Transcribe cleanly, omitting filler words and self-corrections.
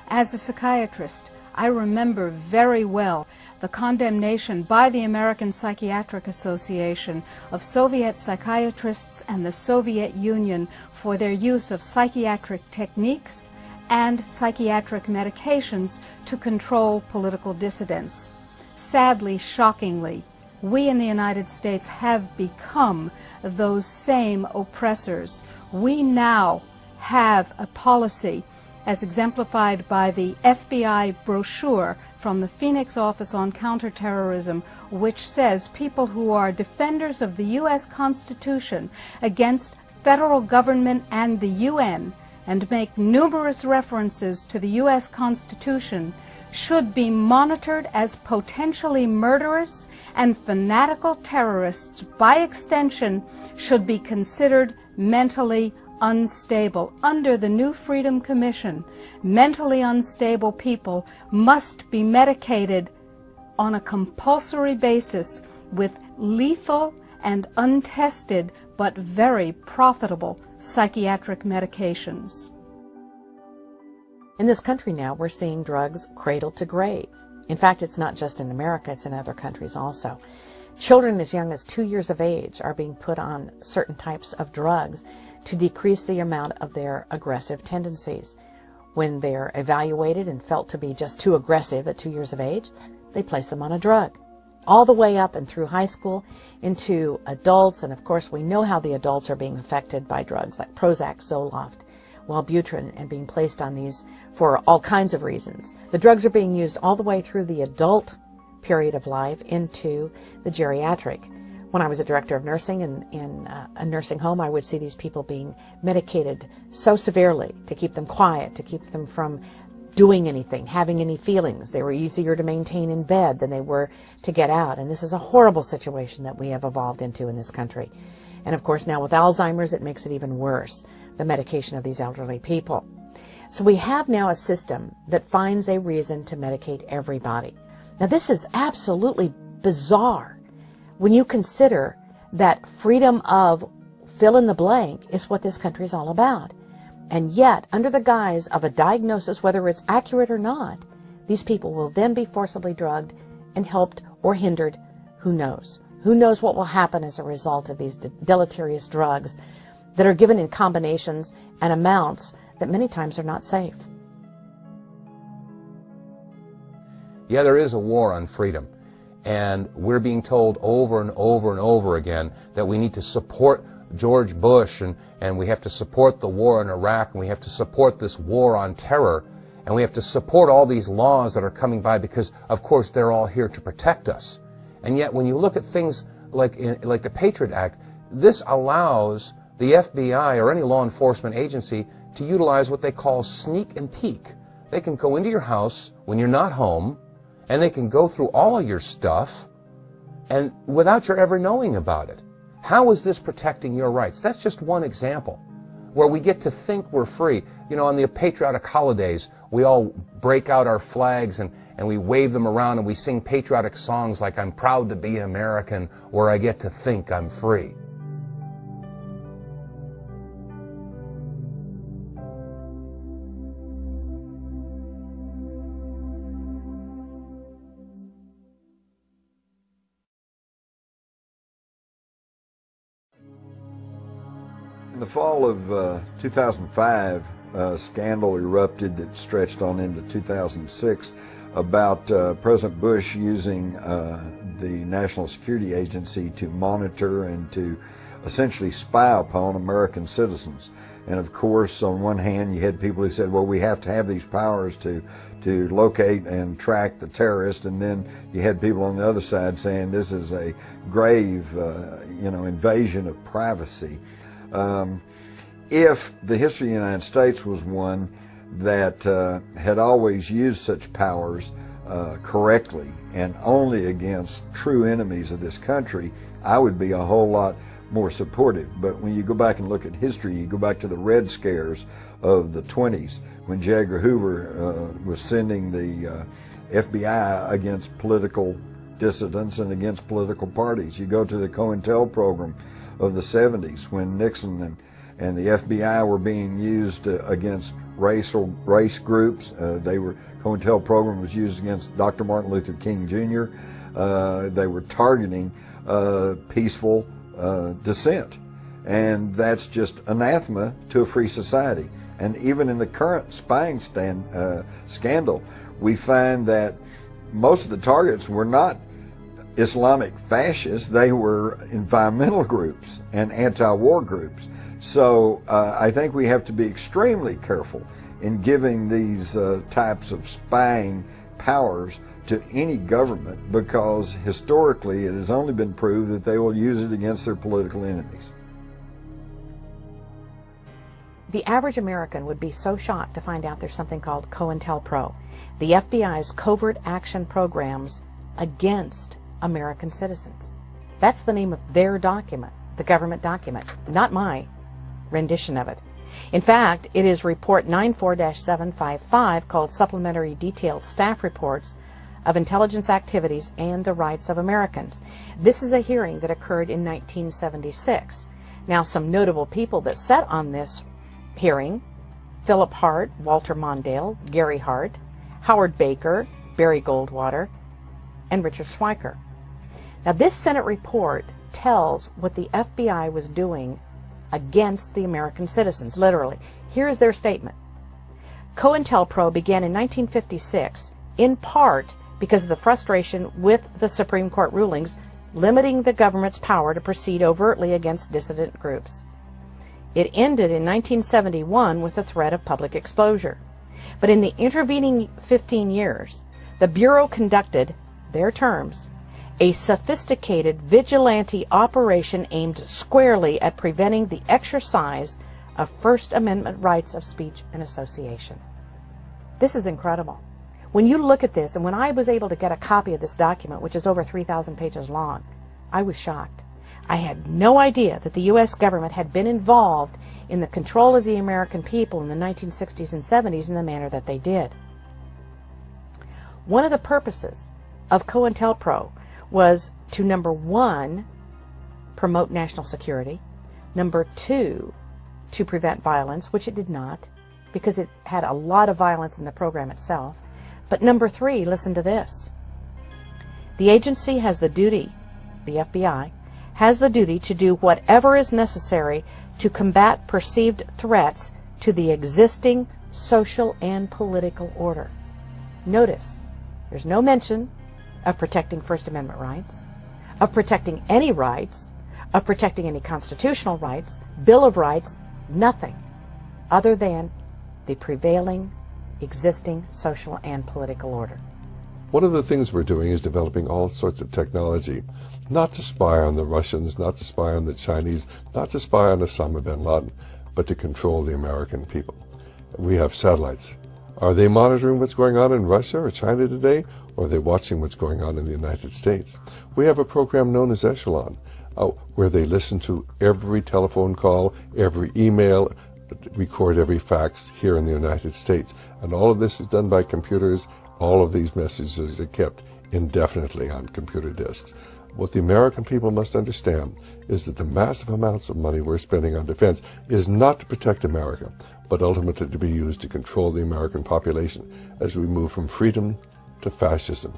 As a psychiatrist, I remember very well the condemnation by the American Psychiatric Association of Soviet psychiatrists and the Soviet Union for their use of psychiatric techniques and psychiatric medications to control political dissidents. Sadly, shockingly, we in the United States have become those same oppressors. We now have a policy, as exemplified by the FBI brochure from the Phoenix Office on Counterterrorism, which says people who are defenders of the U.S. Constitution against federal government and the UN and make numerous references to the U.S. Constitution should be monitored as potentially murderous, and fanatical terrorists, by extension, should be considered mentally unstable. Under the new Freedom Commission, mentally unstable people must be medicated on a compulsory basis with lethal and untested but very profitable psychiatric medications. In this country now, we're seeing drugs cradle to grave. In fact, it's not just in America, it's in other countries also. Children as young as 2 years of age are being put on certain types of drugs to decrease the amount of their aggressive tendencies. When they're evaluated and felt to be just too aggressive at 2 years of age, they place them on a drug. All the way up and through high school into adults, and of course we know how the adults are being affected by drugs like Prozac, Zoloft, Wellbutrin, and being placed on these for all kinds of reasons. The drugs are being used all the way through the adult period of life into the geriatric. When I was a director of nursing in a nursing home, I would see these people being medicated so severely to keep them quiet, to keep them from doing anything, having any feelings. They were easier to maintain in bed than they were to get out. And this is a horrible situation that we have evolved into in this country. And of course now with Alzheimer's, it makes it even worse, the medication of these elderly people. So we have now a system that finds a reason to medicate everybody. Now this is absolutely bizarre when you consider that freedom of fill in the blank is what this country is all about. And yet, under the guise of a diagnosis, whether it's accurate or not, these people will then be forcibly drugged and helped or hindered. Who knows? Who knows what will happen as a result of these deleterious drugs that are given in combinations and amounts that many times are not safe. Yeah, there is a war on freedom. And we're being told over and over and over again that we need to support George Bush and we have to support the war in Iraq and we have to support this war on terror and we have to support all these laws that are coming by because, of course, they're all here to protect us. And yet when you look at things like the Patriot Act, this allows the FBI or any law enforcement agency to utilize what they call sneak and peek. They can go into your house when you're not home and they can go through all of your stuff and without your ever knowing about it. How is this protecting your rights? That's just one example where we get to think we're free. You know, on the patriotic holidays, we all break out our flags and we wave them around and we sing patriotic songs like I'm proud to be American or I get to think I'm free. In the fall of 2005, a scandal erupted that stretched on into 2006 about President Bush using the National Security Agency to monitor and to essentially spy upon American citizens. And of course, on one hand, you had people who said, well, we have to have these powers to locate and track the terrorist, and then you had people on the other side saying this is a grave invasion of privacy. If the history of the United States was one that had always used such powers correctly and only against true enemies of this country, I would be a whole lot more supportive. But when you go back and look at history, you go back to the Red Scares of the 20s when J. Edgar Hoover was sending the FBI against political dissidents and against political parties. You go to the COINTEL program of the 70s when Nixon and the FBI were being used against race groups. COINTEL program was used against Dr. Martin Luther King Jr. They were targeting peaceful dissent, and that's just anathema to a free society. And even in the current spying scandal, we find that most of the targets were not Islamic fascists, they were environmental groups and anti-war groups. So I think we have to be extremely careful in giving these types of spying powers to any government, because historically it has only been proved that they will use it against their political enemies. The average American would be so shocked to find out there's something called COINTELPRO, the FBI's covert action programs against American citizens. That's the name of their document, the government document, not my rendition of it. In fact, it is Report 94-755 called Supplementary Detailed Staff Reports of Intelligence Activities and the Rights of Americans. This is a hearing that occurred in 1976. Now, some notable people that sat on this hearing: Philip Hart, Walter Mondale, Gary Hart, Howard Baker, Barry Goldwater, and Richard Schweiker. Now, this Senate report tells what the FBI was doing against the American citizens, literally. Here's their statement. COINTELPRO began in 1956, in part because of the frustration with the Supreme Court rulings limiting the government's power to proceed overtly against dissident groups. It ended in 1971 with the threat of public exposure. But in the intervening 15 years, the Bureau conducted, their terms, a sophisticated vigilante operation aimed squarely at preventing the exercise of First Amendment rights of speech and association. This is incredible. When you look at this, and when I was able to get a copy of this document, which is over 3,000 pages long, I was shocked. I had no idea that the U.S. government had been involved in the control of the American people in the 1960s and 70s in the manner that they did. One of the purposes of COINTELPRO was to, number one, promote national security, number two, to prevent violence, which it did not, because it had a lot of violence in the program itself, but number three, listen to this. The agency has the duty, the FBI, has the duty to do whatever is necessary to combat perceived threats to the existing social and political order. Notice, there's no mention of protecting First Amendment rights, of protecting any rights, of protecting any constitutional rights, Bill of Rights, nothing other than the prevailing, existing social and political order. One of the things we're doing is developing all sorts of technology, not to spy on the Russians, not to spy on the Chinese, not to spy on Osama bin Laden, but to control the American people. We have satellites. Are they monitoring what's going on in Russia or China today, or are they watching what's going on in the United States? We have a program known as Echelon, where they listen to every telephone call, every email, record every fax here in the United States. And all of this is done by computers. All of these messages are kept indefinitely on computer disks. What the American people must understand is that the massive amounts of money we're spending on defense is not to protect America, but ultimately to be used to control the American population as we move from freedom to fascism.